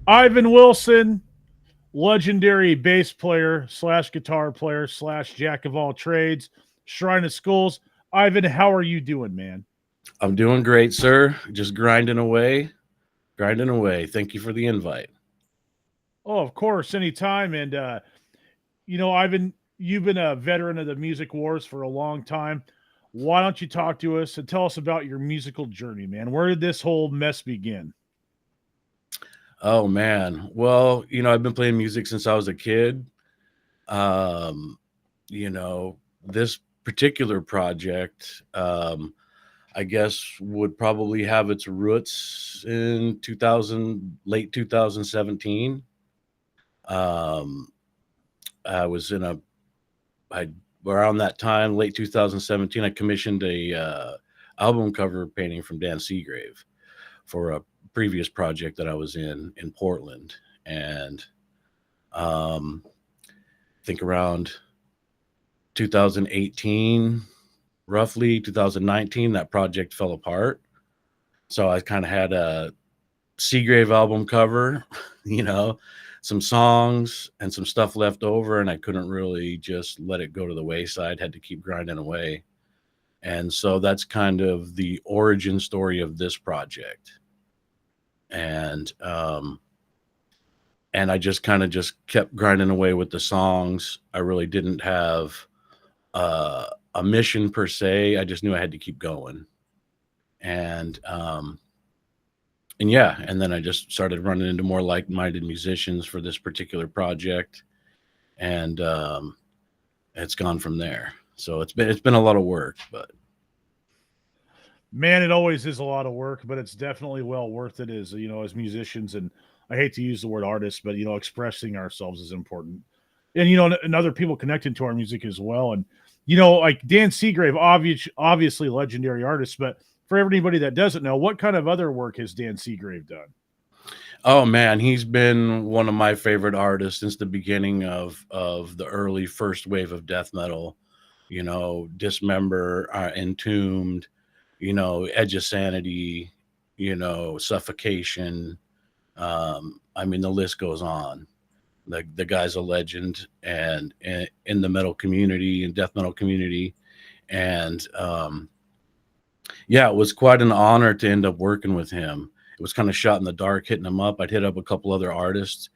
Ivan Wilson, legendary bass player slash guitar player slash jack of all trades, Shrine of Skulls. Ivan, how are you doing, man? I'm doing great, sir. Just grinding away, grinding away. Thank you for the invite. Oh, of course, anytime. And Ivan, you've been a veteran of the music wars for a long time. Why don't you talk to us and tell us about your musical journey, man? Where did this whole mess begin? Oh man. Well, I've been playing music since I was a kid. Um, this particular project, I guess, would probably have its roots in 2000, late 2017. Um, I was in a, I around that time, late 2017, I commissioned a album cover painting from Dan Seagrave for a previous project that I was in Portland, and um, I think around 2018, roughly 2019, that project fell apart. So I kind of had a Seagrave album cover, you know, some songs and some stuff left over, and I couldn't really just let it go to the wayside. Had to keep grinding away, and so that's kind of the origin story of this project. And and I just kind of just kept grinding away with the songs. I really didn't have a mission per se. I just knew I had to keep going, and and yeah, and then I just started running into more like-minded musicians for this particular project, and it's gone from there. So it's been a lot of work, but Man, it always is a lot of work, but it's definitely well worth it as as musicians. And I hate to use the word artist, but expressing ourselves is important. And and other people connected to our music as well. And like Dan Seagrave, obviously legendary artist, but for everybody that doesn't know, what kind of other work has Dan Seagrave done? oh man, he's been one of my favorite artists since the beginning of the early first wave of death metal. Dismember, Entombed, Edge of Sanity, Suffocation. I mean, the list goes on. The guy's a legend, and in the metal community and death metal community, and yeah, it was quite an honor to end up working with him. It was kind of shot in the dark, hitting him up. I'd hit up a couple other artists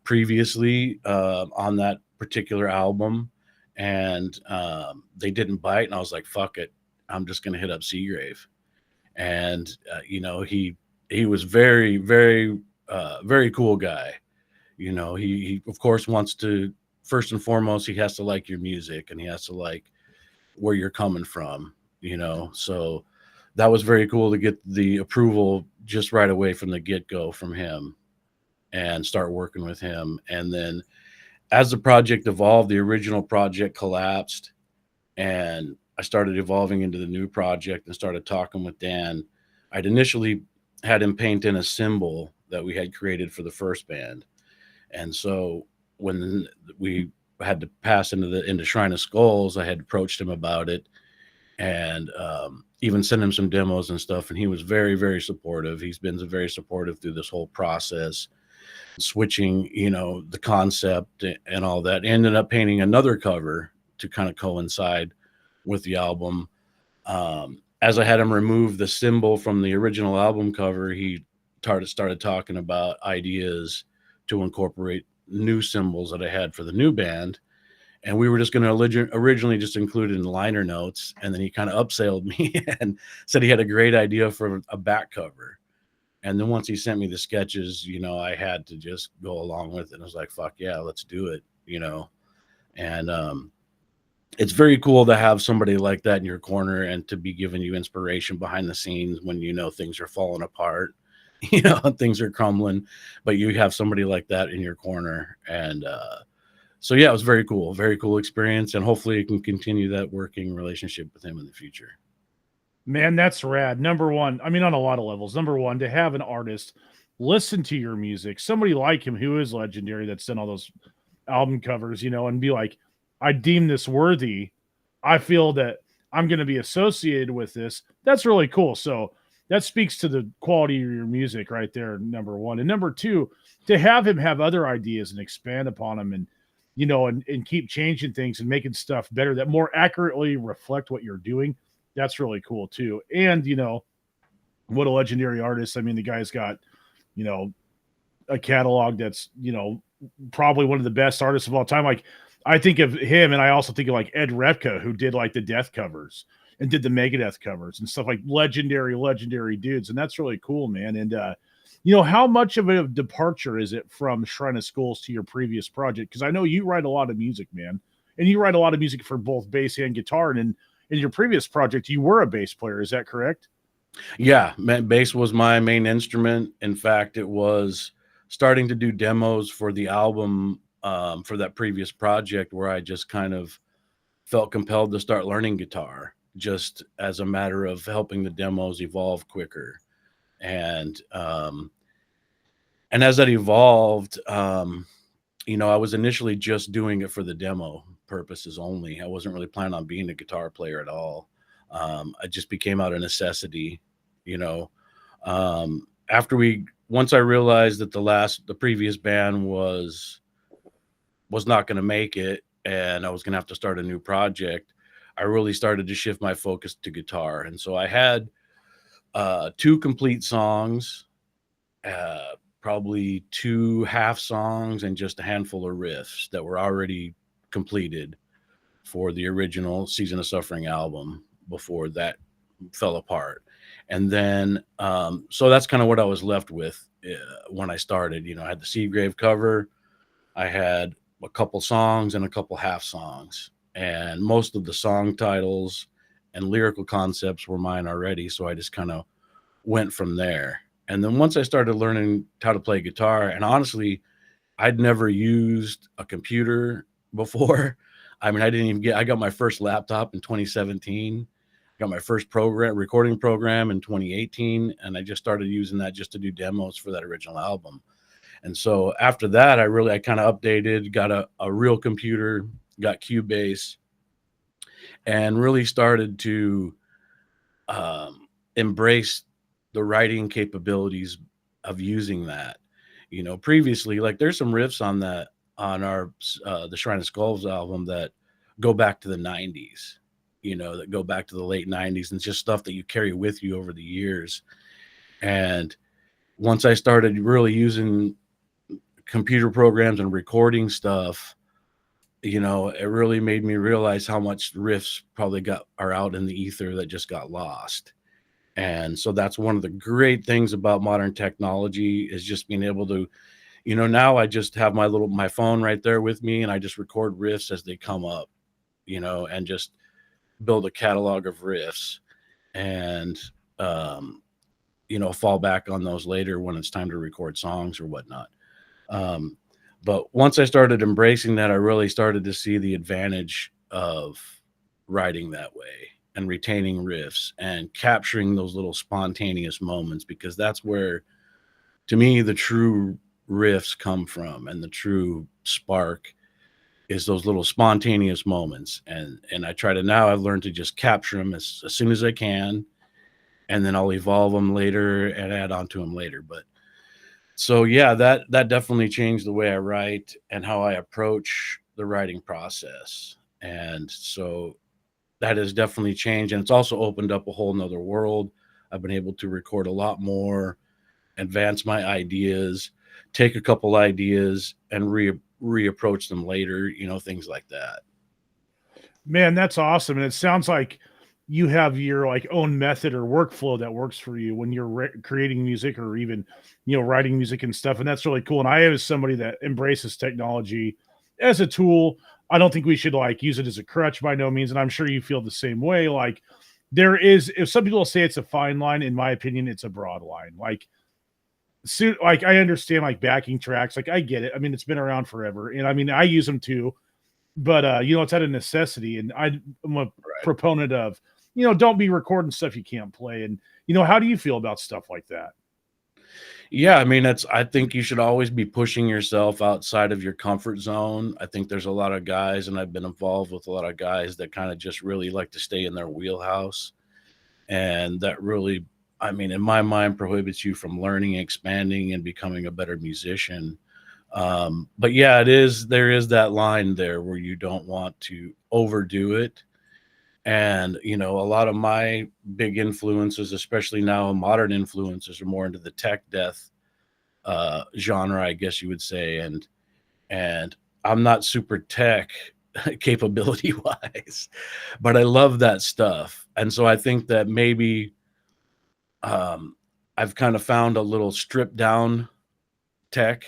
previously on that particular album, and they didn't bite. And I was like, "Fuck it, I'm just gonna hit up Seagrave." And he was very, very, very cool guy. He of course wants to, first and foremost, he has to like your music, and he has to like where you're coming from. So that was very cool to get the approval just right away from the get-go from him and start working with him. And then as the project evolved, the original project collapsed, and I started evolving into the new project and started talking with Dan. I'd initially had him paint in a symbol that we had created for the first band. And so when we had to pass into Shrine of Skulls, I had approached him about it, and even sent him some demos and stuff. And he was very, very supportive. He's been very supportive through this whole process, switching, the concept and all that. Ended up painting another cover to kind of coincide with the album. As I had him remove the symbol from the original album cover, he started talking about ideas to incorporate new symbols that I had for the new band. And we were just going to originally just include it in liner notes. And then he kind of upsailed me and said he had a great idea for a back cover. And then once he sent me the sketches, I had to just go along with it. I was like, fuck yeah, let's do it. And it's very cool to have somebody like that in your corner and to be giving you inspiration behind the scenes when things are falling apart, things are crumbling, but you have somebody like that in your corner. And so yeah, it was very cool experience, and hopefully you can continue that working relationship with him in the future. Man, that's rad. Number one, I mean, on a lot of levels. Number one, to have an artist listen to your music, somebody like him who is legendary that's done all those album covers, and be like, I deem this worthy. I feel that I'm going to be associated with this. That's really cool. So, that speaks to the quality of your music right there, number one. And number two, to have him have other ideas and expand upon them, and and keep changing things and making stuff better that more accurately reflect what you're doing. That's really cool too. And what a legendary artist. I mean, the guy's got, you know, a catalog that's, probably one of the best artists of all time. Like, I think of him, and I also think of like Ed Repka, who did like the Death covers and did the Megadeth covers and stuff, like legendary dudes. And that's really cool, man. And how much of a departure is it from Shrine of Skulls to your previous project? Because I know you write a lot of music, man, and you write a lot of music for both bass and guitar. And in your previous project, you were a bass player. Is that correct? Yeah, bass was my main instrument. In fact, it was starting to do demos for the album, for that previous project, where I just kind of felt compelled to start learning guitar, just as a matter of helping the demos evolve quicker. And as that evolved, I was initially just doing it for the demo purposes only. I wasn't really planning on being a guitar player at all. It just became out of necessity, you know. Once I realized that the previous band was not going to make it, and I was going to have to start a new project, I really started to shift my focus to guitar. And so I had 2 complete songs, probably 2 half songs, and just a handful of riffs that were already completed for the original Season of Suffering album before that fell apart. And then, so that's kind of what I was left with when I started. I had the Seagrave cover, I had a couple songs and a couple half songs, and most of the song titles and lyrical concepts were mine already. So I just kind of went from there. And then once I started learning how to play guitar, and honestly, I'd never used a computer before. I mean, I got my first laptop in 2017. I got my first recording program in 2018. And I just started using that just to do demos for that original album. And so after that, I kind of updated, got a real computer, got Cubase, and really started to embrace the writing capabilities of using that. Previously, like, there's some riffs on our the Shrine of Skulls album that go back to the 90s, that go back to the late 90s, and just stuff that you carry with you over the years. And once I started really using computer programs and recording stuff, it really made me realize how much riffs probably are out in the ether that just got lost. And so that's one of the great things about modern technology, is just being able to, now I just have my phone right there with me, and I just record riffs as they come up, and just build a catalog of riffs, and, fall back on those later when it's time to record songs or whatnot. But once I started embracing that, I really started to see the advantage of writing that way and retaining riffs and capturing those little spontaneous moments, because that's where, to me, the true riffs come from, and the true spark is those little spontaneous moments. And I've learned to just capture them as soon as I can, and then I'll evolve them later and add on to them later. But so, yeah, that definitely changed the way I write and how I approach the writing process. And so that has definitely changed. And it's also opened up a whole nother world. I've been able to record a lot more, advance my ideas, take a couple ideas and reapproach them later, things like that. Man, that's awesome. And it sounds like you have your like own method or workflow that works for you when you're creating music, or even writing music and stuff. And that's really cool. And I, as somebody that embraces technology as a tool, I don't think we should like use it as a crutch, by no means. And I'm sure you feel the same way. Like, if some people say it's a fine line, in my opinion, it's a broad line. Like, like, I understand like backing tracks, like I get it. I mean, it's been around forever, and I mean, I use them too, but it's out of necessity. And I'm a proponent of, don't be recording stuff you can't play. And how do you feel about stuff like that? Yeah, I mean, I think you should always be pushing yourself outside of your comfort zone. I think there's a lot of guys, and I've been involved with a lot of guys that kind of just really like to stay in their wheelhouse, and that really I mean, in my mind, prohibits you from learning, expanding, and becoming a better musician. But yeah, there is that line there where you don't want to overdo it. And, a lot of my big influences, especially now modern influences, are more into the tech death genre, I guess you would say. And I'm not super tech capability wise, but I love that stuff. And so I think that maybe um, I've kind of found a little stripped down tech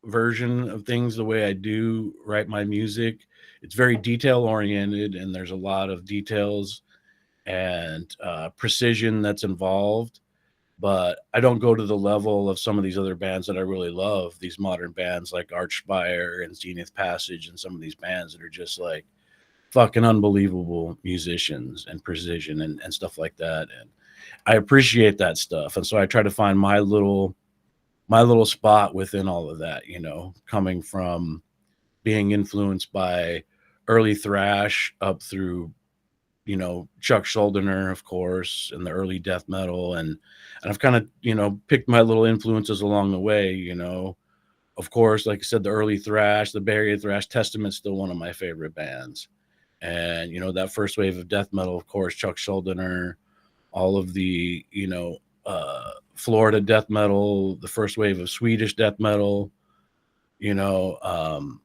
version of things the way I do write my music. It's very detail oriented, and there's a lot of details and precision that's involved. But I don't go to the level of some of these other bands that I really love, these modern bands like Archspire and Zenith Passage, and some of these bands that are just like fucking unbelievable musicians and precision and stuff like that. And I appreciate that stuff. And so I try to find my little spot within all of that, coming from being influenced by early thrash up through, Chuck Schuldiner, of course, and the early death metal. And I've kind of, picked my little influences along the way, of course, like I said, the early thrash, the Bay Area thrash. Testament's still one of my favorite bands. And, that first wave of death metal, of course, Chuck Schuldiner, all of the, Florida death metal, the first wave of Swedish death metal, you know, um,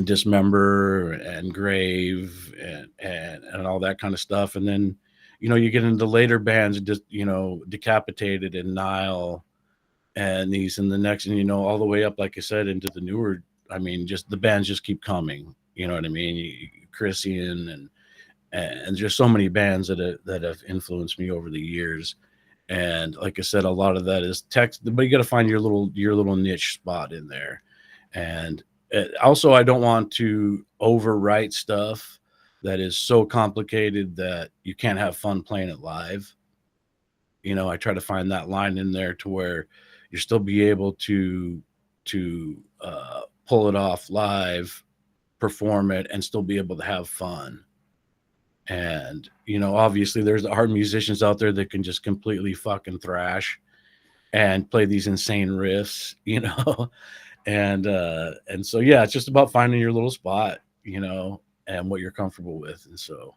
Dismember and Grave and all that kind of stuff. And then, you get into later bands, just, Decapitated and Nile and these and the next, and, all the way up, like I said, into the newer, I mean, just the bands just keep coming, you know what I mean? Christian and just so many bands that have influenced me over the years. And like I said, a lot of that is text, but you got to find your little niche spot in there. And also, I don't want to overwrite stuff that is so complicated that you can't have fun playing it live. I try to find that line in there to where you still be able to pull it off live, perform it, and still be able to have fun. And, obviously there's the hard musicians out there that can just completely fucking thrash and play these insane riffs, and so yeah, it's just about finding your little spot, and what you're comfortable with. And so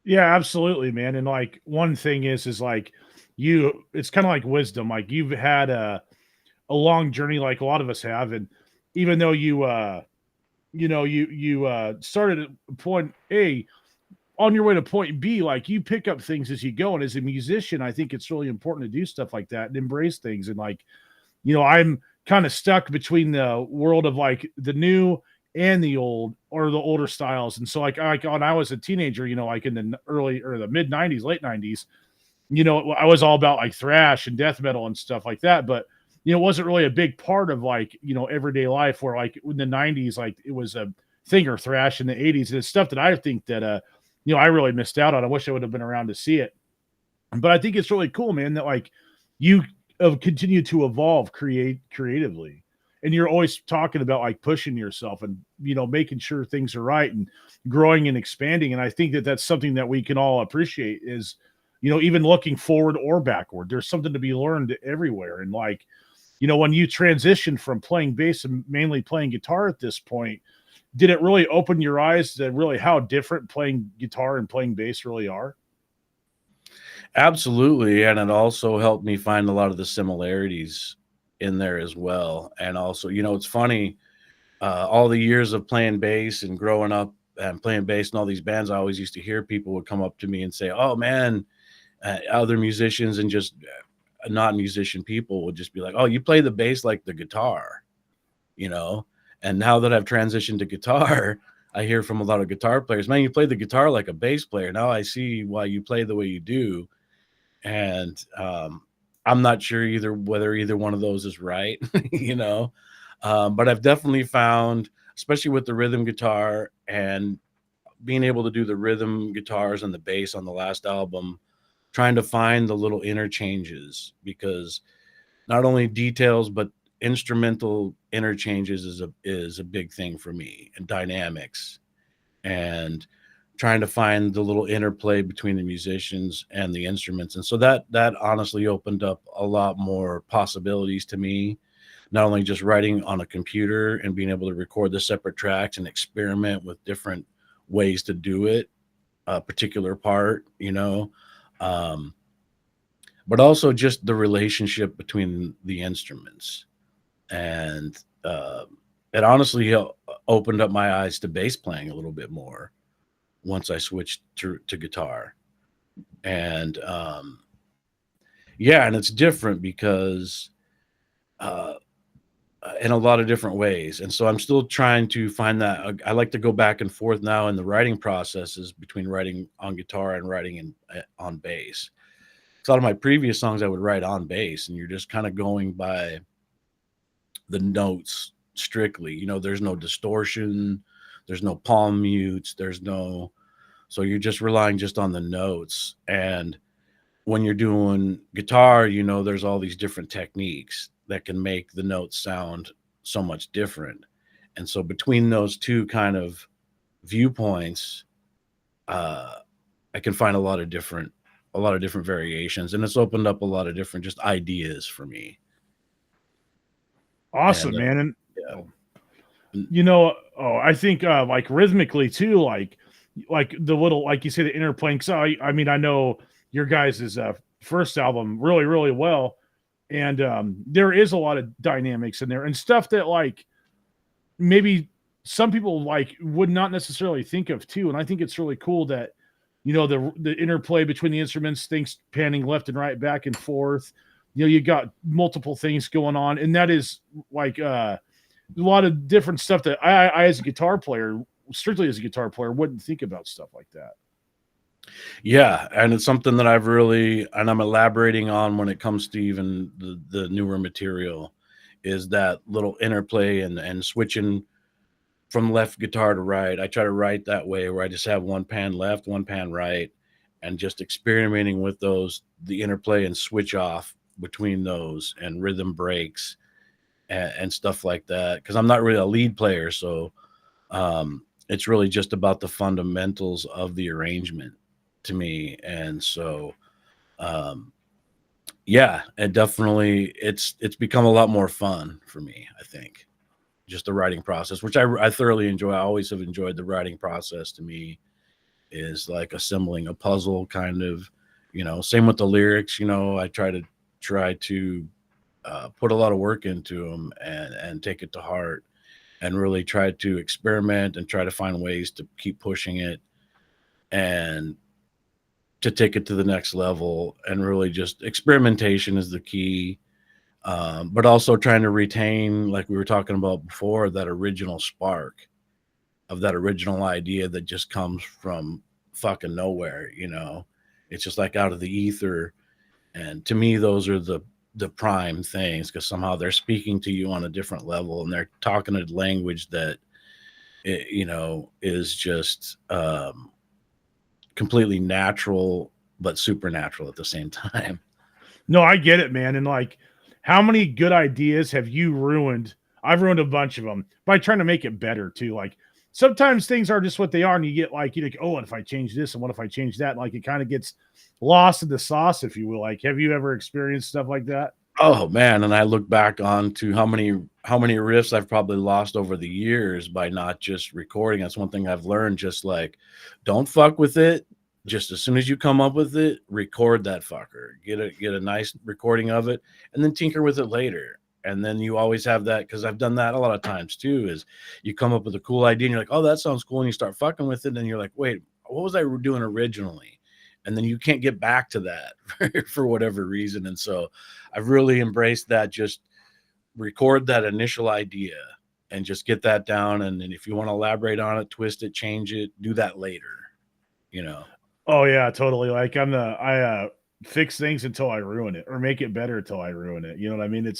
Yeah, absolutely, man. And like one thing is like it's kind of like wisdom. Like you've had a long journey, like a lot of us have, and even though you started at point A, on your way to point B, like you pick up things as you go. And as a musician, I think it's really important to do stuff like that and embrace things. And like, I'm kind of stuck between the world of like the new and the old or the older styles. And so like when I was a teenager, like in the early or the mid 90s, late 90s, I was all about like thrash and death metal and stuff like that. But, it wasn't really a big part of like, everyday life where like in the 90s, like it was a thing, or thrash in the 80s. And it's stuff that I think that, I really missed out on. I wish I would have been around to see it. But I think it's really cool, man, that like you continue to evolve, creatively. And you're always talking about like pushing yourself and, making sure things are right and growing and expanding. And I think that that's something that we can all appreciate is, even looking forward or backward, there's something to be learned everywhere. And like, when you transition from playing bass and mainly playing guitar at this point, did it really open your eyes to really how different playing guitar and playing bass really are? absolutely. And it also helped me find a lot of the similarities in there as well. And also, it's funny, all the years of playing bass and growing up and playing bass and all these bands, I always used to hear people would come up to me and say, "Oh man," other musicians and just not musician people would just be like, "Oh, you play the bass like the guitar," you know. And now that I've transitioned to guitar, I hear from a lot of guitar players, "Man, you play the guitar like a bass player. Now I see why you play the way you do." And I'm not sure whether either one of those is right, you know. But I've definitely found, especially with the rhythm guitar and being able to do the rhythm guitars and the bass on the last album, trying to find the little interchanges, because not only details but instrumental interchanges is a big thing for me, and dynamics, and trying to find the little interplay between the musicians and the instruments. And so that honestly opened up a lot more possibilities to me, not only just writing on a computer and being able to record the separate tracks and experiment with different ways to do it, a particular part, um, but also just the relationship between the instruments. And it honestly opened up my eyes to bass playing a little bit more once I switched to guitar. And yeah, and it's different because uh, in a lot of different ways. And so I'm still trying to find that. I like to go back and forth now in the writing processes between writing on guitar and writing on bass. A lot of my previous songs I would write on bass, and you're just kind of going by the notes strictly. There's no distortion, there's no palm mutes, so you're just relying just on the notes. And when you're doing guitar, there's all these different techniques that can make the notes sound so much different. And so between those two kind of viewpoints, I can find a lot of different variations, and it's opened up a lot of different just ideas for me. Awesome, And man. And yeah. I think like rhythmically too, like the little, like you say, the interplaying. So I mean, I know your guys' first album really, really well, and there is a lot of dynamics in there and stuff that like maybe some people like would not necessarily think of too. And I think it's really cool that the interplay between the instruments, things panning left and right, back and forth. You got multiple things going on, and that is like a lot of different stuff that I as a guitar player, strictly as a guitar player, wouldn't think about stuff like that. Yeah, and it's something that I'm elaborating on when it comes to even the newer material, is that little interplay and switching from left guitar to right. I try to write that way, where I just have one pan left, one pan right, and just experimenting with the interplay and switch off between those, and rhythm breaks and stuff like that. Because I'm not really a lead player, so it's really just about the fundamentals of the arrangement to me. And so yeah, it definitely, it's become a lot more fun for me, I think, just the writing process, which I thoroughly enjoy. I always have enjoyed the writing process. To me, is like assembling a puzzle, kind of. Same with the lyrics. I try to put a lot of work into them, and take it to heart, and really try to experiment and try to find ways to keep pushing it and to take it to the next level. And really just experimentation is the key. But also trying to retain, like we were talking about before, that original spark of that original idea that just comes from fucking nowhere. It's just like out of the ether. And to me, those are the prime things, because somehow they're speaking to you on a different level, and they're talking a language that is just completely natural but supernatural at the same time. No, I get it, man. And like, how many good ideas have you ruined? I've ruined a bunch of them by trying to make it better too. Like sometimes things are just what they are, and you get like, oh, what if I change this, and what if I change that? And like it kind of gets lost in the sauce, if you will. Like, have you ever experienced stuff like that? Oh man, and I look back on to how many riffs I've probably lost over the years by not just recording. That's one thing I've learned. Just like, don't fuck with it. Just as soon as you come up with it, record that fucker. Get a nice recording of it, and then tinker with it later. And then you always have that, because I've done that a lot of times too. Is you come up with a cool idea and you're like, oh, that sounds cool, and you start fucking with it, and you're like, wait, what was I doing originally? And then you can't get back to that for whatever reason. And so I've really embraced that. Just record that initial idea and just get that down. And then if you want to elaborate on it, twist it, change it, do that later. Oh yeah, totally. Like I fix things until I ruin it, or make it better until I ruin it. You know what I mean?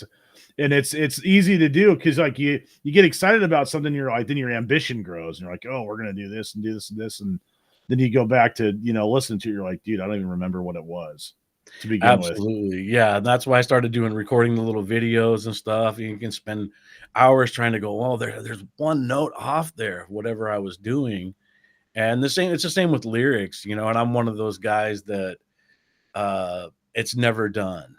It's easy to do, because like you get excited about something, you're like, then your ambition grows, and you're like, oh, we're gonna do this and do this and this, and then you go back to listen to it, you're like, dude, I don't even remember what it was to begin with. Absolutely. Yeah. That's why I started recording the little videos and stuff. You can spend hours trying to go, oh, there's one note off there, whatever I was doing. And it's the same with lyrics, you know, and I'm one of those guys that it's never done.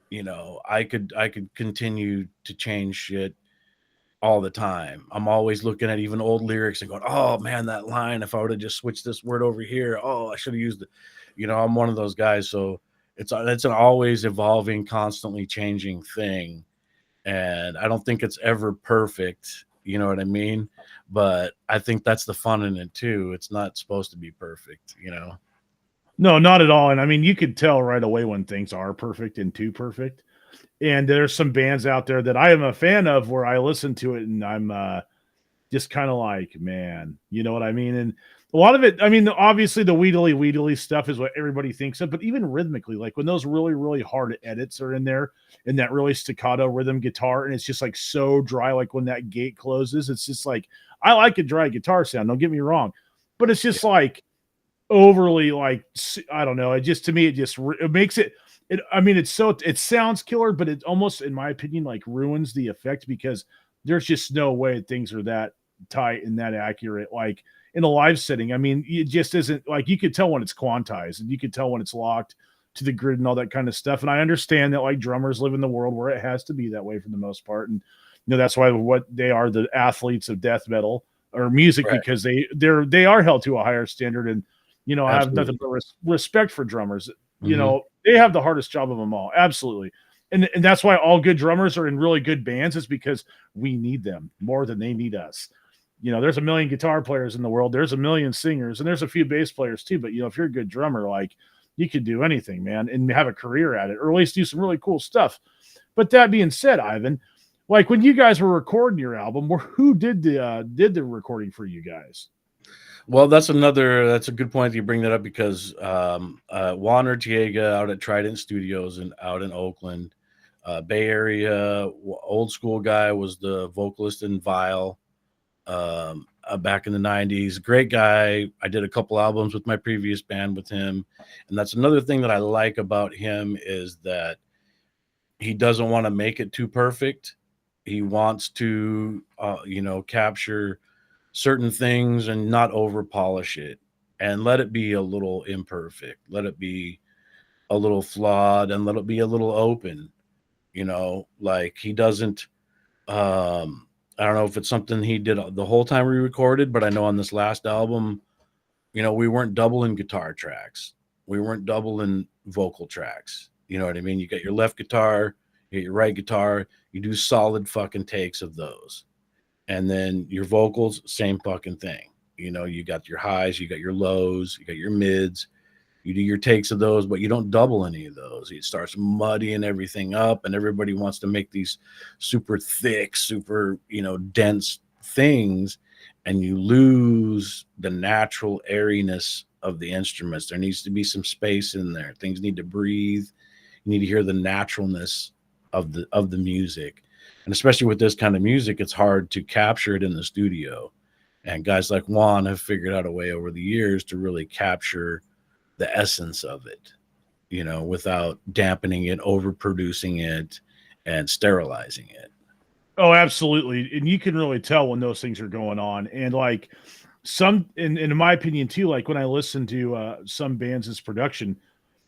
You know, I could continue to change shit all the time. I'm always looking at even old lyrics and going, "Oh man, that line, if I would have just switched this word over here, oh, I should have used it." You know, I'm one of those guys, so it's an always evolving, constantly changing thing, and I don't think it's ever perfect, you know what I mean? But I think that's the fun in it too. It's not supposed to be perfect, you know? No, not at all. And I mean, you could tell right away when things are perfect and too perfect. And there's some bands out there that I am a fan of where I listen to it and I'm just kind of like, man, you know what I mean? And a lot of it, I mean, obviously the weedly stuff is what everybody thinks of, but even rhythmically, like when those really, really hard edits are in there and that really staccato rhythm guitar, and it's just like so dry, like when that gate closes, it's just like, I like a dry guitar sound, don't get me wrong, but it's Yeah. just like overly like, I don't know. It just, to me, it just, it makes it, I mean, it's so, it sounds killer, but it almost, in my opinion, like ruins the effect because there's just no way things are that tight and that accurate. Like in a live setting, I mean, it just isn't like you could tell when it's quantized and you could tell when it's locked to the grid and all that kind of stuff. And I understand that like drummers live in the world where it has to be that way for the most part. And that's why what they are the athletes of death metal or music Right. because they are held to a higher standard. And I have nothing Absolutely. but respect for drummers. Hmm. They have the hardest job of them all. Absolutely. And that's why all good drummers are in really good bands is because we need them more than they need us. There's a million guitar players in the world. There's a million singers and there's a few bass players too. But, if you're a good drummer, like you could do anything, man, and have a career at it or at least do some really cool stuff. But that being said, Ivan, like when you guys were recording your album, who did the recording for you guys? Well, that's a good point that you bring that up because Juan Ortiega out at Trident Studios and out in Oakland, Bay Area, old school guy, was the vocalist in Vile back in the 90s. Great guy. I did a couple albums with my previous band with him. And that's another thing that I like about him is that he doesn't want to make it too perfect. He wants to, capture certain things and not over polish it and let it be a little imperfect. Let it be a little flawed and let it be a little open, like he doesn't, I don't know if it's something he did the whole time we recorded, but I know on this last album, we weren't doubling guitar tracks. We weren't doubling vocal tracks. You know what I mean? You got your left guitar, you got your right guitar, you do solid fucking takes of those. And then your vocals, same fucking thing. You got your highs, you got your lows, you got your mids, you do your takes of those, but you don't double any of those. It starts muddying everything up, and everybody wants to make these super thick, super, dense things, and you lose the natural airiness of the instruments. There needs to be some space in there. Things need to breathe. You need to hear the naturalness of the music. And especially with this kind of music, it's hard to capture it in the studio. And guys like Juan have figured out a way over the years to really capture the essence of it, without dampening it, overproducing it, and sterilizing it. Oh, absolutely. And you can really tell when those things are going on. And like in my opinion too, like when I listen to some bands' production,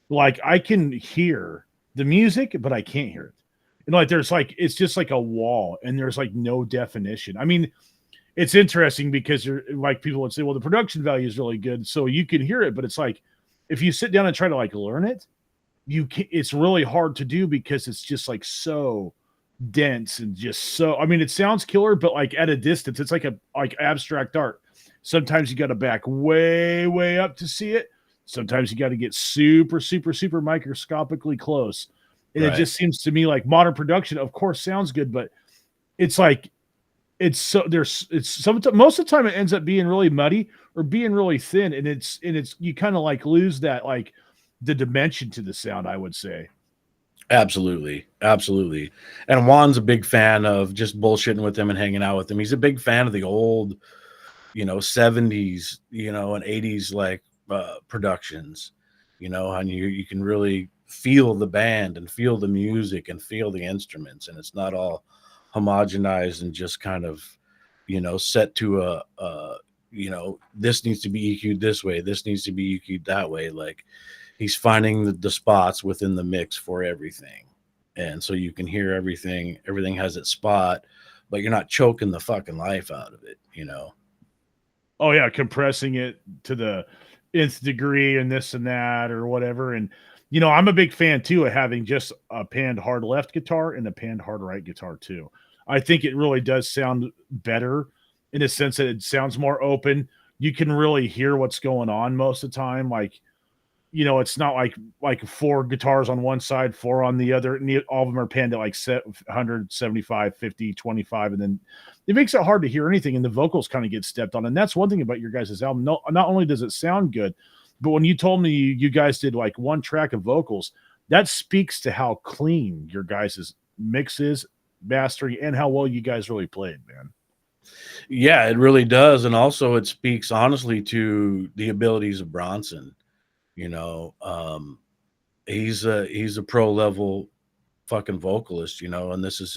like I can hear the music, but I can't hear it. And like there's like it's just like a wall and there's like no definition. I mean, it's interesting because you're like people would say, well, the production value is really good. So you can hear it, but it's like if you sit down and try to like learn it, it's really hard to do because it's just like so dense and just so I mean it sounds killer but like at a distance it's like abstract art. Sometimes you got to back way up to see it. Sometimes you got to get super microscopically close. And it Right. just seems to me like modern production of course sounds good but it's like it's some most of the time it ends up being really muddy or being really thin and it's you kind of like lose that like the dimension to the sound, I would say. Absolutely. Absolutely. And Juan's a big fan of just bullshitting with him and hanging out with him. He's a big fan of the old, 70s, and 80s like productions, and you can really feel the band and feel the music and feel the instruments. And it's not all homogenized and just kind of, set to this needs to be EQ'd this way, this needs to be EQ'd that way. Like, he's finding the spots within the mix for everything. And so you can hear everything has its spot, but you're not choking the fucking life out of it. Oh yeah, compressing it to the nth degree and this and that or whatever. And I'm a big fan too of having just a panned hard left guitar and a panned hard right guitar too. I think it really does sound better in a sense that it sounds more open. You can really hear what's going on most of the time. Like, it's not like four guitars on one side, four on the other, and all of them are panned at like 175, 50, 25, and then it makes it hard to hear anything, and the vocals kind of get stepped on. And that's one thing about your guys' album. No, not only does it sound good, but when you told me you guys did like one track of vocals, that speaks to how clean your guys' mix is, mastering, and how well you guys really played, man. Yeah, it really does. And also it speaks honestly to the abilities of Bronson. You know, he's a pro level fucking vocalist, and this was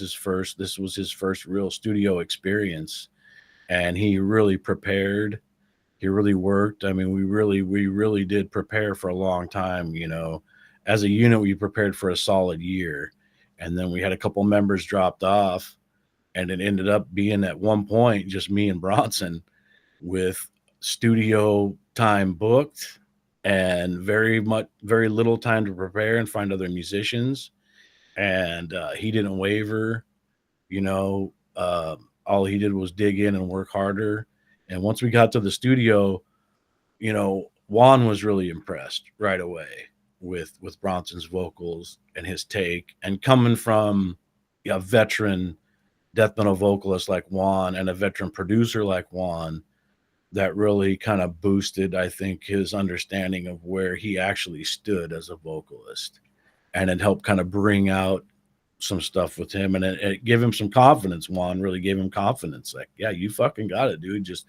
his first real studio experience, and he really prepared. He really worked. I mean, we really did prepare for a long time. As a unit, we prepared for a solid year, and then we had a couple members dropped off, and it ended up being at one point just me and Bronson with studio time booked and very little time to prepare and find other musicians. And he didn't waver. All he did was dig in and work harder. And once we got to the studio, Juan was really impressed right away with Bronson's vocals and his take. And coming from a veteran death metal vocalist like Juan and a veteran producer like Juan, that really kind of boosted, I think, his understanding of where he actually stood as a vocalist. And it helped kind of bring out some stuff with him, and it gave him some confidence. Juan really gave him confidence. Like, yeah, you fucking got it, dude. Just,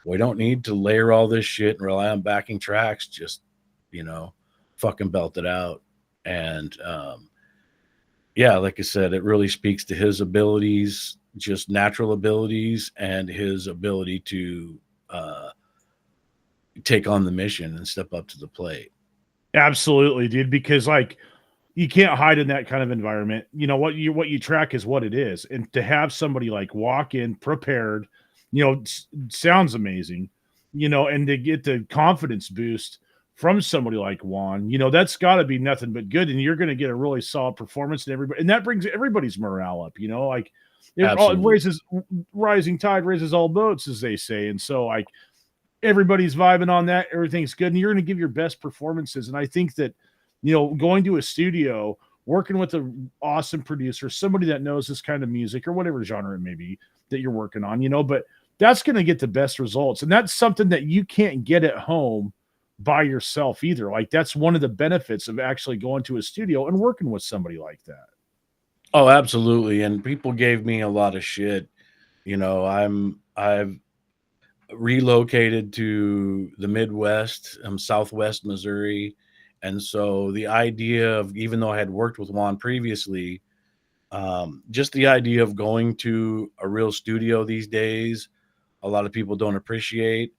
we don't need to layer all this shit and rely on backing tracks. Just, fucking belt it out. And yeah, like I said, it really speaks to his abilities, just natural abilities, and his ability to take on the mission and step up to the plate. Absolutely, dude. Because like, you can't hide in that kind of environment. What you track is what it is, and to have somebody like walk in prepared, sounds amazing. And to get the confidence boost from somebody like Juan, that's got to be nothing but good, and you're going to get a really solid performance, and everybody, and that brings everybody's morale up. Like it raises, rising tide raises all boats, as they say, and so like everybody's vibing on that, everything's good, and you're going to give your best performances. And I think that going to a studio, working with an awesome producer, somebody that knows this kind of music or whatever genre it may be that you're working on, but that's going to get the best results. And that's something that you can't get at home by yourself either. Like, that's one of the benefits of actually going to a studio and working with somebody like that. Oh, absolutely. And people gave me a lot of shit. I've relocated to the Midwest, Southwest Missouri. And so the idea of, even though I had worked with Juan previously, just the idea of going to a real studio these days, a lot of people don't appreciate.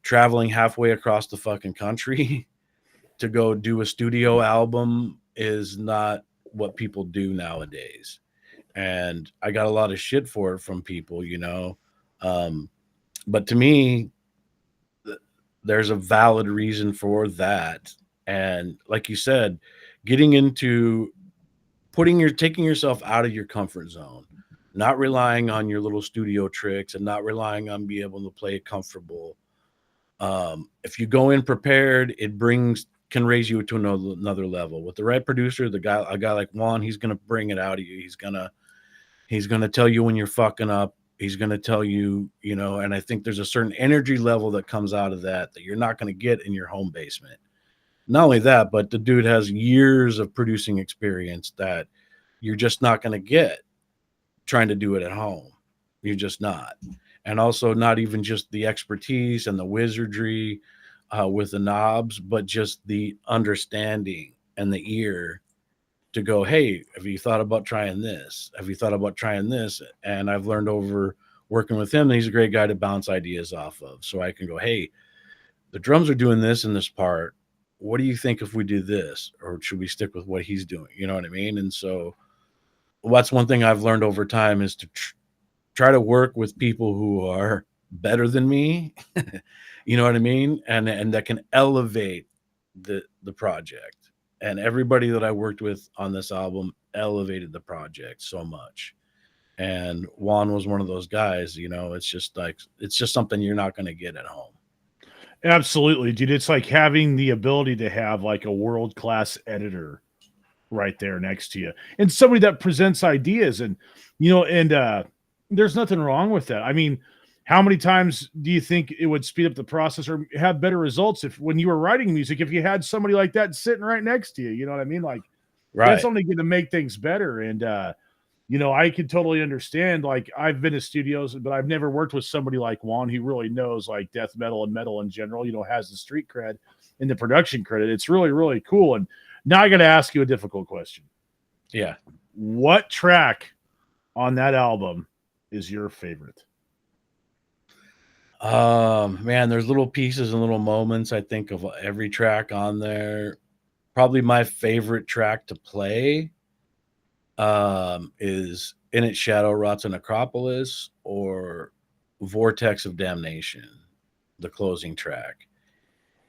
Traveling halfway across the fucking country to go do a studio album is not what people do nowadays. And I got a lot of shit for it from people, but to me, there's a valid reason for that. And like you said, getting into taking yourself out of your comfort zone, not relying on your little studio tricks and not relying on being able to play it comfortable. If you go in prepared, can raise you to another level. With the right producer, a guy like Juan, he's going to bring it out of you. He's going to tell you when you're fucking up. He's going to tell you, and I think there's a certain energy level that comes out of that you're not going to get in your home basement. Not only that, but the dude has years of producing experience that you're just not going to get trying to do it at home. You're just not. And also not even just the expertise and the wizardry with the knobs, but just the understanding and the ear to go, hey, have you thought about trying this? Have you thought about trying this? And I've learned over working with him, he's a great guy to bounce ideas off of. So I can go, hey, the drums are doing this in this part. What do you think if we do this? Or should we stick with what he's doing? You know what I mean? And so that's one thing I've learned over time is to try to work with people who are better than me. You know what I mean? And that can elevate the project. And everybody that I worked with on this album elevated the project so much. And Juan was one of those guys, you know, it's just something you're not going to get at home. Absolutely, dude. It's like having the ability to have like a world-class editor right there next to you and somebody that presents ideas and there's nothing wrong with that. I mean, how many times do you think it would speed up the process or have better results if when you were writing music, if you had somebody like that sitting right next to you? You know what I mean? Like, that's only going to make things better. And I can totally understand. Like, I've been to studios, but I've never worked with somebody like Juan who really knows like death metal and metal in general, has the street cred and the production credit. It's really, really cool. And now I got to ask you a difficult question. Yeah. What track on that album is your favorite? Man, there's little pieces and little moments, I think, of every track on there. Probably my favorite track to play is In Its Shadow Rots an Acropolis or Vortex of Damnation, the closing track.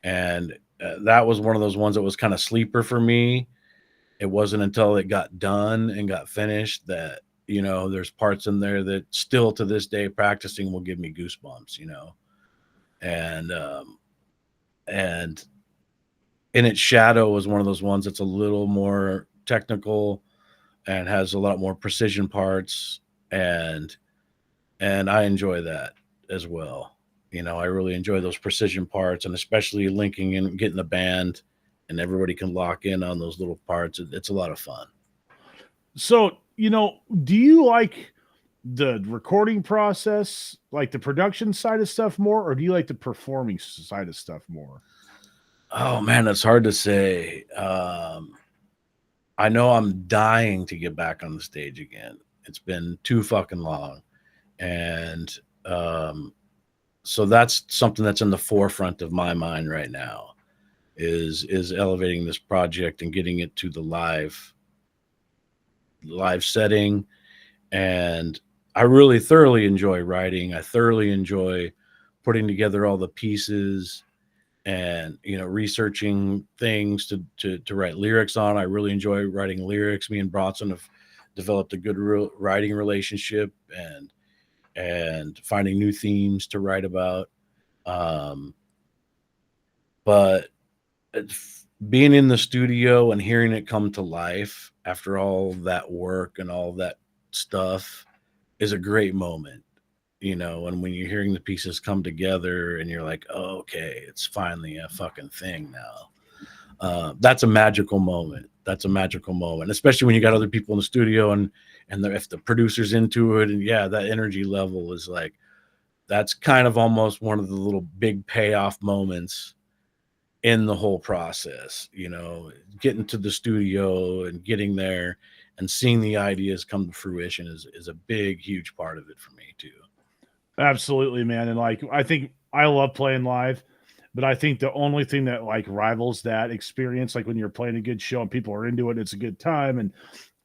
And that was one of those ones that was kind of sleeper for me. It wasn't until it got done and got finished that, there's parts in there that still to this day practicing will give me goosebumps, and In Its Shadow was one of those ones that's a little more technical and has a lot more precision parts. And I enjoy that as well. I really enjoy those precision parts, and especially linking and getting the band and everybody can lock in on those little parts. It's a lot of fun. So, do you like the recording process, like the production side of stuff more, or do you like the performing side of stuff more? Oh man, that's hard to say. I know I'm dying to get back on the stage again. It's been too fucking long. And so that's something that's in the forefront of my mind right now is elevating this project and getting it to the live setting. And I really thoroughly enjoy writing. I thoroughly enjoy putting together all the pieces and researching things to write lyrics on. I really enjoy writing lyrics. Me and Bronson have developed a good writing relationship and finding new themes to write about. But being in the studio and hearing it come to life after all that work and all that stuff is a great moment, and when you're hearing the pieces come together and you're like, oh, okay, it's finally a fucking thing now. That's a magical moment. Especially when you got other people in the studio and if the producer's into it, and that energy level is like, that's kind of almost one of the little big payoff moments in the whole process, getting to the studio and getting there and seeing the ideas come to fruition is a big, huge part of it for me too. Absolutely, man. And like, I think I love playing live, but I think the only thing that like rivals that experience, like when you're playing a good show and people are into it, it's a good time and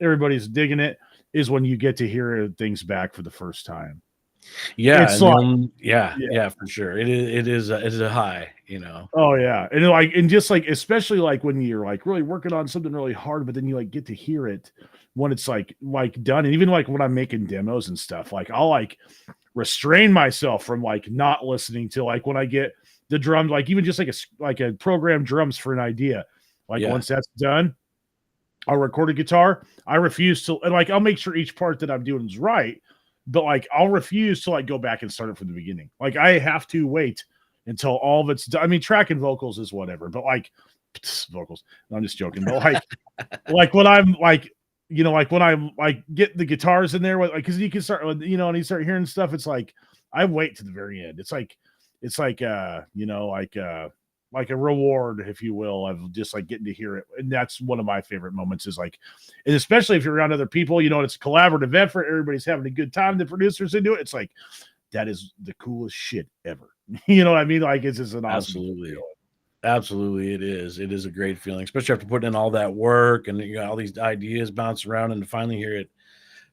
everybody's digging it, is when you get to hear things back for the first time. Yeah, it's like, yeah, for sure. It is a high, Oh yeah, and just like especially like when you're like really working on something really hard, but then you like get to hear it when it's like done, and even like when I'm making demos and stuff, like I'll like restrain myself from like not listening to like when I get the drums, like even just like a programmed drums for an idea. Like once that's done, I'll record a guitar. I refuse to, and like I'll make sure each part that I'm doing is right, but like I'll refuse to like go back and start it from the beginning. Like I have to wait until all of it's done. I mean, tracking vocals is whatever, but like vocals. No, I'm just joking. But like when I'm like, like when I'm like get the guitars in there, like because you can start, and you start hearing stuff. It's like I wait to the very end. It's like like a reward, if you will, of just like getting to hear it. And that's one of my favorite moments is like, and especially if you're around other people, you know, it's a collaborative effort. Everybody's having a good time. The producers into it. It's like, that is the coolest shit ever. You know what I mean? Like it's just an awesome Absolutely. feeling. Absolutely, it is. It is a great feeling, especially after putting in all that work and you got all these ideas bounce around and to finally hear it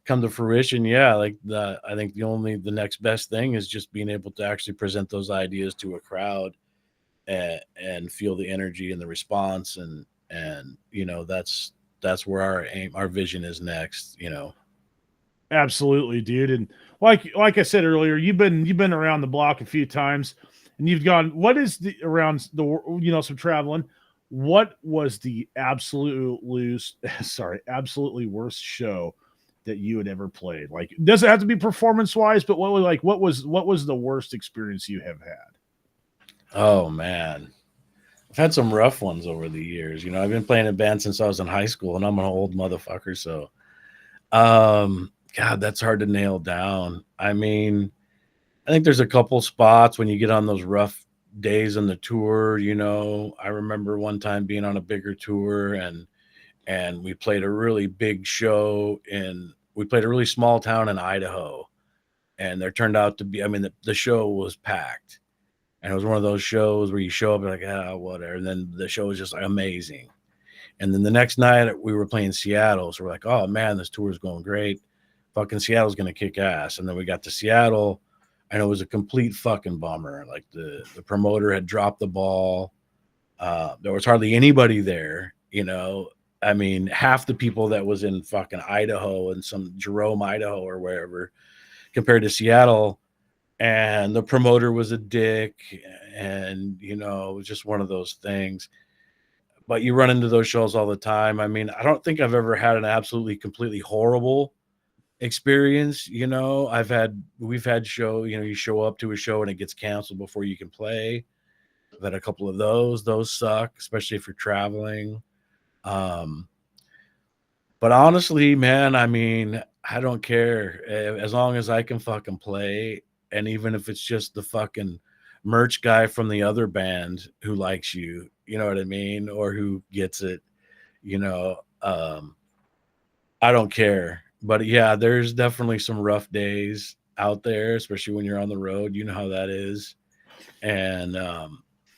come to fruition. Yeah, like I think the next best thing is just being able to actually present those ideas to a crowd and feel the energy and the response and you know that's where our vision is next. You know. Absolutely, dude. And like I said earlier, you've been around the block a few times, and you've gone. What is the around the some traveling? What was the absolutely worst show that you had ever played? Like, does it have to be performance wise? But what was the worst experience you have had? Oh man, I've had some rough ones over the years. You know, I've been playing in band since I was in high school, and I'm an old motherfucker. So, God, that's hard to nail down. I mean, I think there's a couple spots when you get on those rough days on the tour. You know, I remember one time being on a bigger tour and we played a really big show we played a really small town in Idaho, and there turned out to be, I mean, the show was packed, and it was one of those shows where you show up and like, whatever, and then the show was just like, amazing. And then the next night we were playing Seattle, so we're like, oh man, this tour is going great. Fucking Seattle's gonna kick ass. And then we got to Seattle, and it was a complete fucking bummer. Like the promoter had dropped the ball. There was hardly anybody there. You know, I mean, half the people that was in fucking Idaho and some Jerome, Idaho, or wherever, compared to Seattle. And the promoter was a dick, and you know, it was just one of those things. But you run into those shows all the time. I mean, I don't think I've ever had an absolutely completely horrible experience. You know, we've had you show up to a show and it gets canceled before you can play. I've had a couple of those suck, especially if you're traveling. um but honestly, man, I mean, I don't care as long as I can fucking play. And even if it's just the fucking merch guy from the other band who likes you know what I mean, or who gets it, you know. I don't care. But yeah, there's definitely some rough days out there, especially when you're on the road. You know how that is. And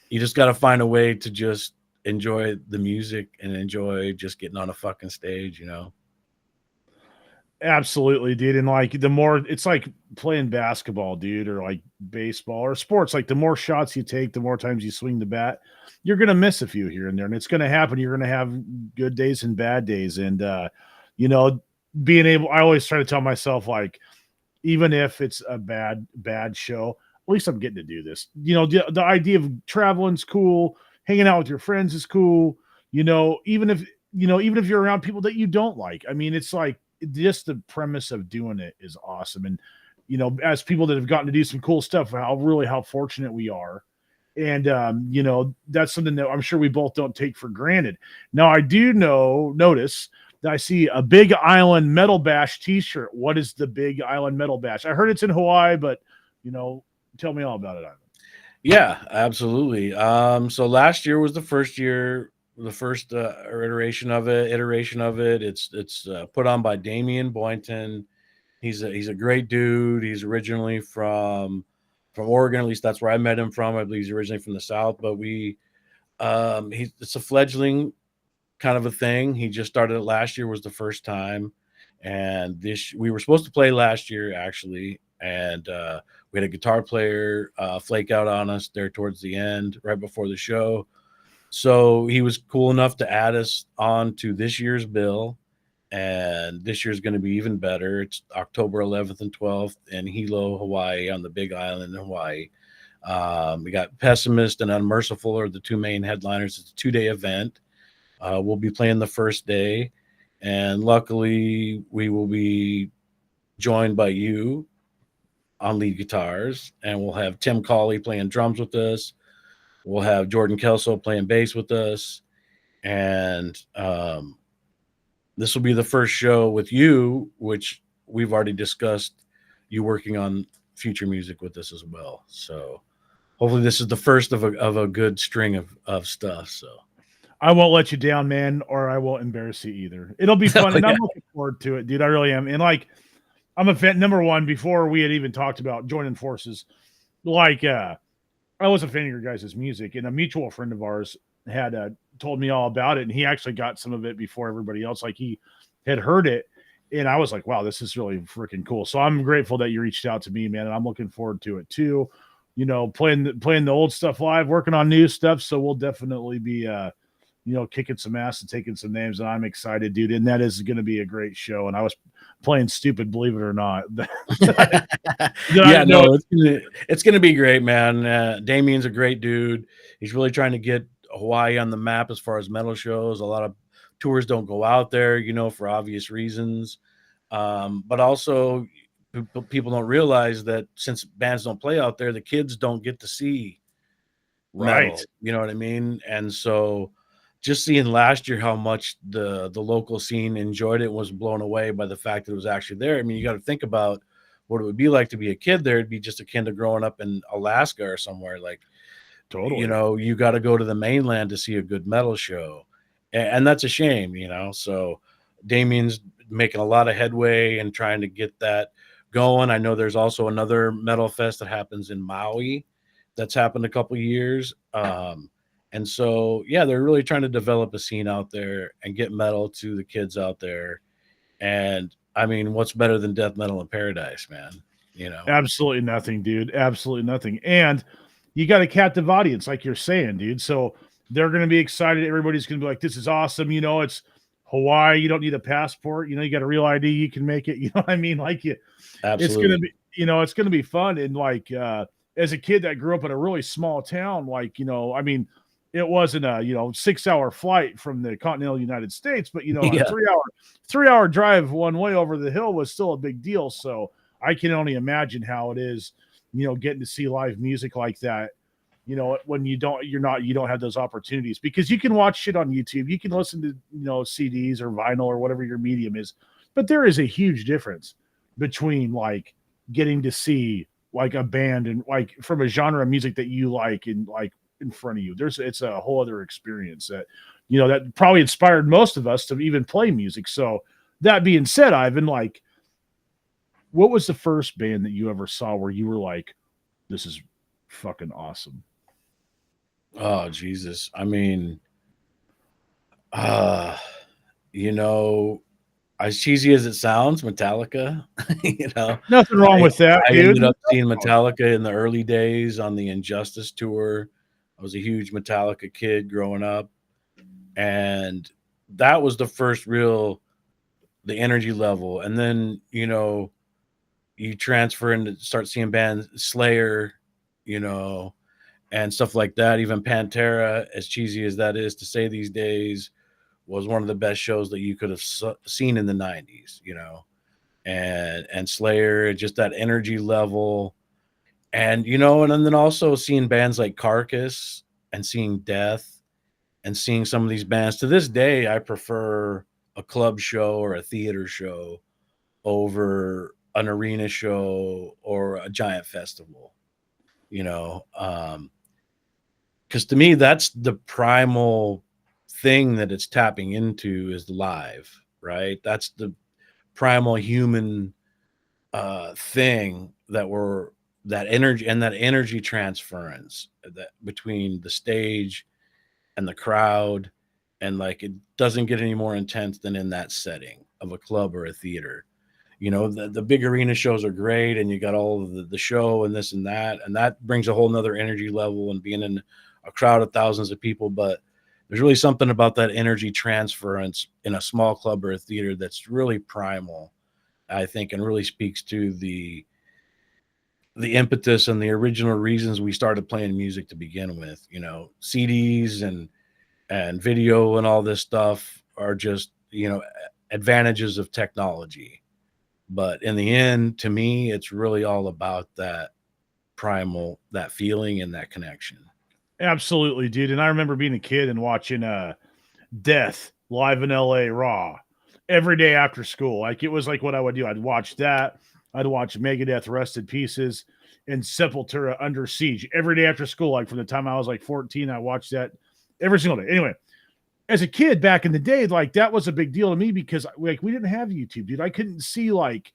you just got to find a way to just enjoy the music and enjoy just getting on a fucking stage, you know? Absolutely, dude. And like the more it's like playing basketball, dude, or like baseball or sports, like the more shots you take, the more times you swing the bat, you're gonna miss a few here and there. And it's gonna happen. You're gonna have good days and bad days. And you know, being able I always try to tell myself, like, even if it's a bad show, at least I'm getting to do this. You know, the idea of traveling's cool, hanging out with your friends is cool. You know, even if you're around people that you don't like. I mean, it's like just the premise of doing it is awesome. And as people that have gotten to do some cool stuff, how fortunate we are. And that's something that I'm sure we both don't take for granted. Now, I do notice I see a Big Island Metal Bash T-shirt. What is the Big Island Metal Bash? I heard it's in Hawaii, but tell me all about it, Ivan. Yeah, absolutely. So last year was the first year, the first iteration of it. It's put on by Damian Boynton. He's a great dude. He's originally from Oregon. At least that's where I met him from. I believe he's originally from the South, but it's a fledgling kind of a thing. He just started it last year, was the first time. And we were supposed to play last year actually. And we had a guitar player flake out on us there towards the end, right before the show. So he was cool enough to add us on to this year's bill. And this year's going to be even better. It's October 11th and 12th in Hilo, Hawaii, on the Big Island in Hawaii. We got Pessimist and Unmerciful are the two main headliners. It's a 2-day event. We'll be playing the first day. And luckily, we will be joined by you on lead guitars. And we'll have Tim Cawley playing drums with us. We'll have Jordan Kelso playing bass with us. And this will be the first show with you, which we've already discussed you working on future music with us as well. So hopefully this is the first of a good string of stuff. So I won't let you down, man, or I won't embarrass you either. It'll be fun, oh, and yeah, I'm looking forward to it, dude. I really am. And like, I'm a fan. Number one, before we had even talked about joining forces, like, I was a fan of your guys' music, and a mutual friend of ours had told me all about it, and he actually got some of it before everybody else. Like, he had heard it, and I was like, "Wow, this is really freaking cool." So I'm grateful that you reached out to me, man, and I'm looking forward to it too. You know, playing the old stuff live, working on new stuff. So we'll definitely be kicking some ass and taking some names. And I'm excited, dude. And that is going to be a great show. And I was playing stupid, believe it or not. yeah, No, no, it's gonna be great, man. Damien's a great dude. He's really trying to get Hawaii on the map as far as metal shows. A lot of tours don't go out there, for obvious reasons. But also, people don't realize that since bands don't play out there, the kids don't get to see right. metal. You know what I mean? And so, just seeing last year how much the local scene enjoyed it, was blown away by the fact that it was actually there. I mean, you got to think about what it would be like to be a kid there. It'd be just a kid growing up in Alaska or somewhere. Like, Totally. you got to go to the mainland to see a good metal show, and that's a shame. So Damien's making a lot of headway and trying to get that going. I know there's also another metal fest that happens in Maui that's happened a couple of years. And so, yeah, they're really trying to develop a scene out there and get metal to the kids out there. And I mean, what's better than death metal in paradise, man? You know? Absolutely nothing, dude. Absolutely nothing. And you got a captive audience, like you're saying, dude. So they're going to be excited. Everybody's going to be like, this is awesome. It's Hawaii. You don't need a passport. You got a real ID. You can make it. You know what I mean? Like, it's going to Absolutely. be, it's going to be fun. And like, as a kid that grew up in a really small town, like, I mean, it wasn't a, 6 hour flight from the continental United States, but, a Yeah, 3 hour drive one way over the hill was still a big deal. So I can only imagine how it is, getting to see live music like that. When you don't have those opportunities, because you can watch shit on YouTube, you can listen to, CDs or vinyl or whatever your medium is, but there is a huge difference between like getting to see like a band and like from a genre of music that you like and like in front of you. It's a whole other experience that, that probably inspired most of us to even play music. So that being said, Ivan, like, what was the first band that you ever saw where you were like, this is fucking awesome? oh Jesus. I mean, uh, you know, as cheesy as it sounds, Metallica, you know, Nothing wrong I with that, I dude. ended up seeing Metallica in the early days on the Injustice tour. I was a huge Metallica kid growing up, and that was the first real the energy level. And then, you transfer and start seeing bands Slayer, you know, and stuff like that. Even Pantera, as cheesy as that is to say these days, was one of the best shows that you could have seen in the 90s, and Slayer, just that energy level. And, and then also seeing bands like Carcass and seeing Death and seeing some of these bands. To this day, I prefer a club show or a theater show over an arena show or a giant festival, because to me, that's the primal thing that it's tapping into is live, right? That's the primal human thing that energy transference that between the stage and the crowd, and like it doesn't get any more intense than in that setting of a club or a theater. The big arena shows are great, and you got all of the show and this and that brings a whole nother energy level and being in a crowd of thousands of people. But there's really something about that energy transference in a small club or a theater that's really primal, I think, and really speaks to the impetus and the original reasons we started playing music to begin with. CDs and video and all this stuff are just, advantages of technology. But in the end, to me, it's really all about that primal, that feeling and that connection. Absolutely, dude. And I remember being a kid and watching Death live in LA Raw every day after school. Like, it was like what I would do. I'd watch that. I'd watch Megadeth Rusted Pieces. and Sepultura Under Siege every day after school. Like from the time I was like 14, I watched that every single day. Anyway, as a kid back in the day, like that was a big deal to me because like we didn't have YouTube, dude. I couldn't see like,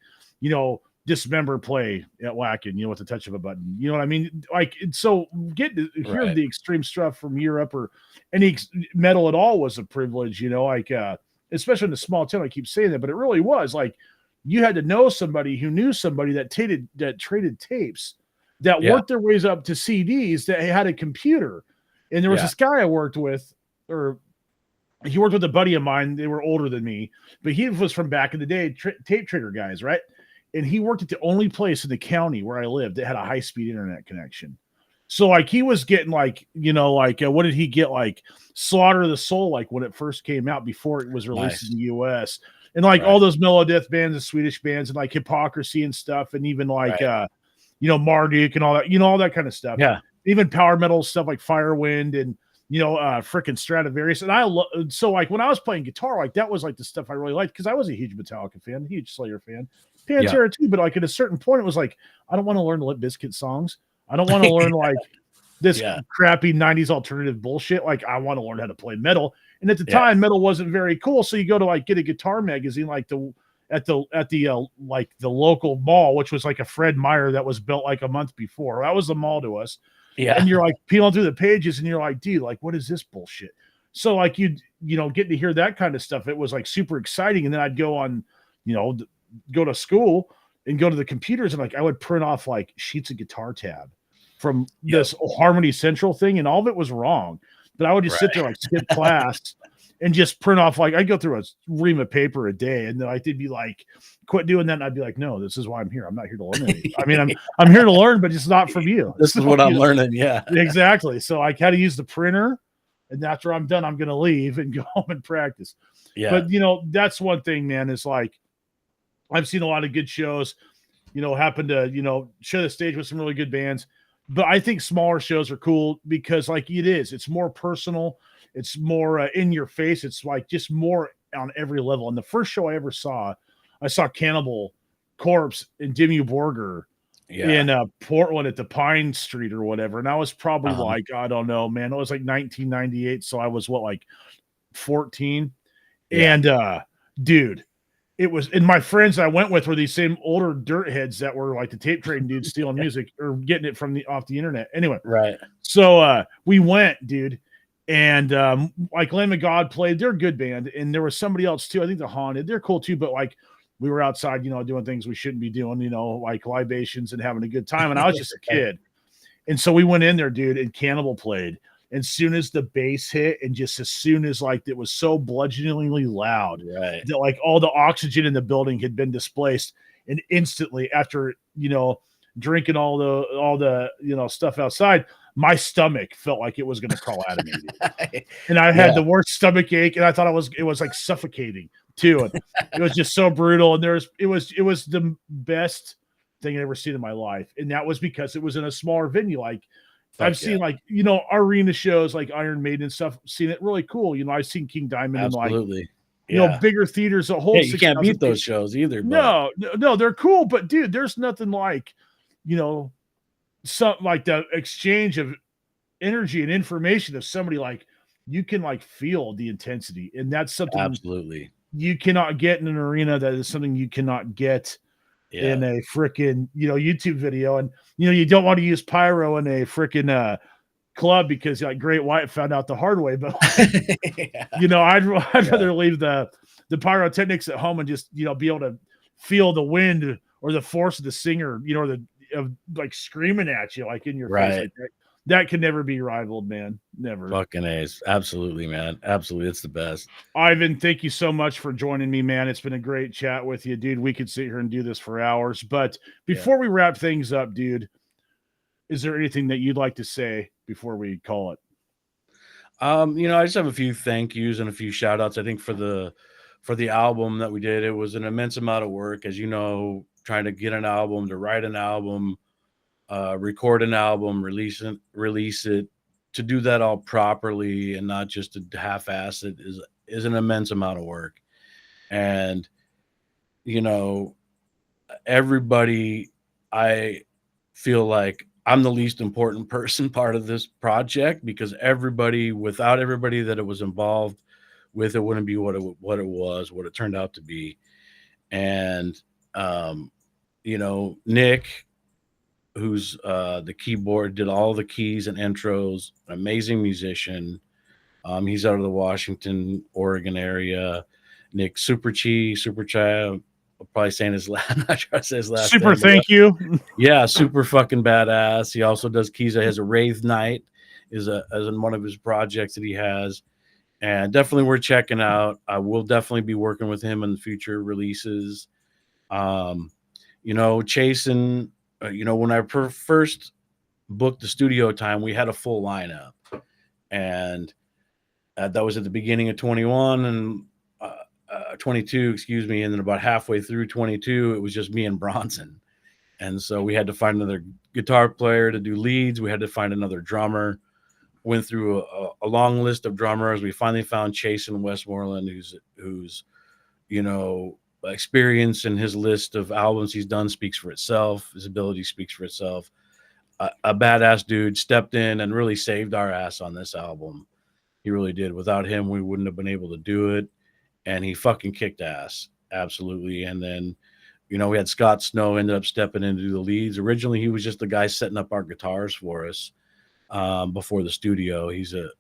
Dismember play at Wacken, with the touch of a button. You know what I mean? Like, so getting to hear the extreme stuff from Europe or any metal at all was a privilege, like, especially in the small town. I keep saying that, but it really was like you had to know somebody who knew somebody that traded tapes that worked their ways up to CDs that had a computer. And there was this guy I worked with, or he worked with a buddy of mine. They were older than me, but he was from back in the day, tape trader guys, right? And he worked at the only place in the county where I lived that had a high-speed internet connection. So, like, he was getting, like, what did he get? Like, Slaughter of the Soul, like, when it first came out before it was released in the U.S. And, like, all those Melodeath bands and Swedish bands and, like, Hypocrisy and stuff. And even, like, Marduk and all that, all that kind of stuff. Yeah. Even power metal stuff like Firewind and, freaking Stradivarius. And so, like, when I was playing guitar, like, that was, like, the stuff I really liked because I was a huge Metallica fan, huge Slayer fan. Pantera too, but like at a certain point, it was like, I don't want to learn Limp Bizkit songs. I don't want to learn like this crappy 90s alternative bullshit. Like, I want to learn how to play metal. And at the time, metal wasn't very cool. So you go to like get a guitar magazine, like at the local mall, which was like a Fred Meyer that was built like a month before. That was the mall to us. Yeah. And you're like peeling through the pages and you're like, dude, like, what is this bullshit? So like getting to hear that kind of stuff, it was like super exciting. And then I'd go on, go to school and go to the computers and like I would print off like sheets of guitar tab from this Harmony Central thing, and all of it was wrong. But I would just sit there like skip class and just print off like I'd go through a ream of paper a day, and then they'd be like, quit doing that, and I'd be like, no, this is why I'm here. I'm not here to learn anything. I mean, I'm here to learn, but it's not from you. This is what I'm learning. Yeah, exactly. So I had to use the printer, and after I'm done, I'm gonna leave and go home and practice. Yeah, but that's one thing, man. Is like I've seen a lot of good shows, happen to, share the stage with some really good bands. But I think smaller shows are cool because like it's more personal. It's more in your face. It's like just more on every level. And the first show I saw Cannibal Corpse and Dimmu Borgir in Portland at the Pine Street or whatever. And I was probably like, I don't know, man, it was like 1998. So I was like 14. Yeah. And dude, it was, and my friends I went with were these same older dirt heads that were like the tape trading dudes stealing music or getting it from off the internet. Anyway, so we went, dude, and like Lamb of God played. They're a good band, and there was somebody else too. I think the Haunted. They're cool too, but like we were outside, doing things we shouldn't be doing, like libations and having a good time. And I was just a kid, and so we went in there, dude, and Cannibal played. And soon as the bass hit, and just as soon as like it was so bludgeoningly loud that like all the oxygen in the building had been displaced, and instantly after drinking all the stuff outside, my stomach felt like it was going to crawl out of me, and I had the worst stomach ache, and I thought it was like suffocating too, and it was just so brutal. And it was the best thing I've ever seen in my life, and that was because it was in a smaller venue, like. I've seen like, arena shows like Iron Maiden and stuff, seen it really cool. I've seen King Diamond and like, bigger theaters that hold. Yeah, you can't beat those shows either. But. No, they're cool. But dude, there's nothing like, something like the exchange of energy and information of somebody like you can like feel the intensity. And that's something absolutely you cannot get in an arena. That is something you cannot get in a freaking YouTube video. And you don't want to use pyro in a freaking club because like Great White found out the hard way. But I'd rather leave the pyrotechnics at home and just be able to feel the wind or the force of the singer, or like screaming at you like in your face like that. That can never be rivaled, man. Never. Fucking A's. Absolutely, man. Absolutely. It's the best. Ivan, thank you so much for joining me, man. It's been a great chat with you, dude. We could sit here and do this for hours. But before we wrap things up, dude, is there anything that you'd like to say before we call it? I just have a few thank yous and a few shout outs. I think for the album that we did, it was an immense amount of work, as trying to get an album, to write an album, record an album, release it, to do that all properly and not just to half-ass it is an immense amount of work. And everybody, I feel like I'm the least important person part of this project, because without everybody that it was involved with, it wouldn't be what it turned out to be. And Nick, who's the keyboard, did all the keys and intros, an amazing musician. He's out of the Washington, Oregon area. Nick Super Chai. I'm probably saying his last. I'm not sure I say his last Super, name. thank you. Yeah, super fucking badass. He also does keys. He has a Wraith Knight, as in one of his projects that he has, and definitely worth checking out. I will definitely be working with him in the future releases. Chasing. When I first booked the studio time, we had a full lineup, and that was at the beginning of 21 and 22, excuse me, and then about halfway through 22, it was just me and Bronson. And so we had to find another guitar player to do leads. We had to find another drummer. Went through a long list of drummers. We finally found Chasen Westmoreland, who's experience in his list of albums he's done speaks for itself. His ability speaks for itself. A badass dude stepped in and really saved our ass on this album. He really did. Without him, we wouldn't have been able to do it. And he fucking kicked ass. Absolutely. And then, we had Scott Snow ended up stepping in to do the leads. Originally, he was just the guy setting up our guitars for us before the studio. He's a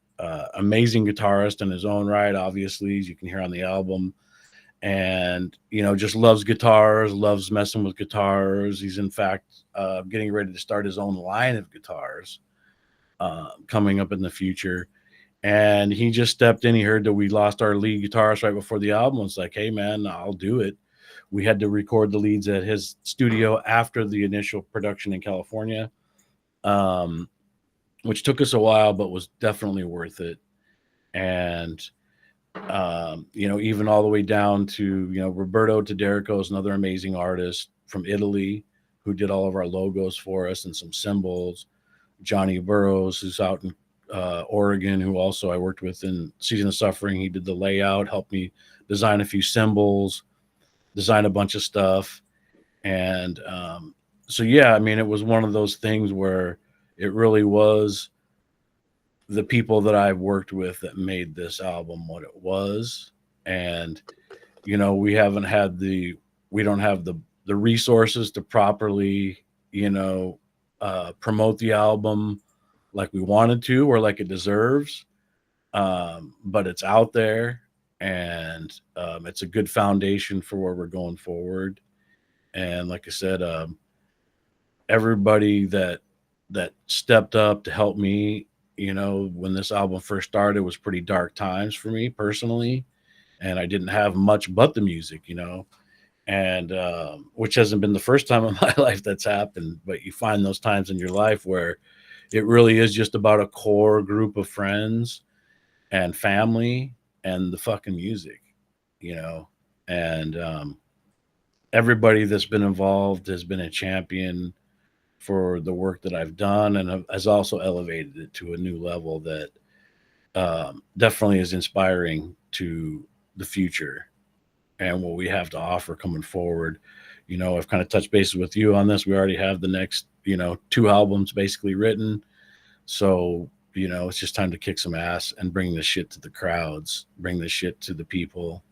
amazing guitarist in his own right, obviously, as you can hear on the album. And, just loves guitars, loves messing with guitars. He's, in fact, getting ready to start his own line of guitars coming up in the future. And he just stepped in. He heard that we lost our lead guitarist right before the album. It's like, hey, man, I'll do it. We had to record the leads at his studio after the initial production in California, which took us a while, but was definitely worth it. And, even all the way down to, Roberto Tederico is another amazing artist from Italy who did all of our logos for us and some symbols. Johnny Burrows, who's out in Oregon, who also I worked with in Season of Suffering. He did the layout, helped me design a few symbols, design a bunch of stuff. And so, yeah, I mean, it was one of those things where it really was the people that I've worked with that made this album what it was. And, we don't have the resources to properly, promote the album like we wanted to or like it deserves. But it's out there, and it's a good foundation for where we're going forward. And like I said, everybody that stepped up to help me, when this album first started, was pretty dark times for me personally, and I didn't have much but the music, and which hasn't been the first time in my life that's happened. But you find those times in your life where it really is just about a core group of friends and family and the fucking music, and everybody that's been involved has been a champion for the work that I've done, and has also elevated it to a new level that definitely is inspiring to the future and what we have to offer coming forward. I've kind of touched bases with you on this. We already have the next, 2 albums basically written. So, it's just time to kick some ass and bring this shit to the crowds, bring this shit to the people,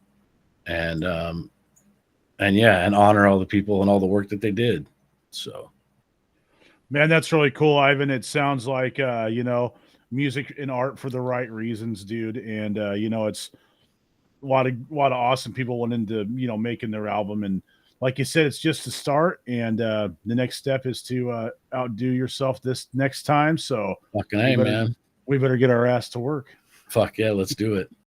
and honor all the people and all the work that they did. So, Man, that's really cool, Ivan. It sounds like music and art for the right reasons, dude. And it's a lot of awesome people went into making their album. And like you said, it's just the start, and the next step is to outdo yourself this next time. So fucking A, man. We better get our ass to work. Fuck yeah, let's do it.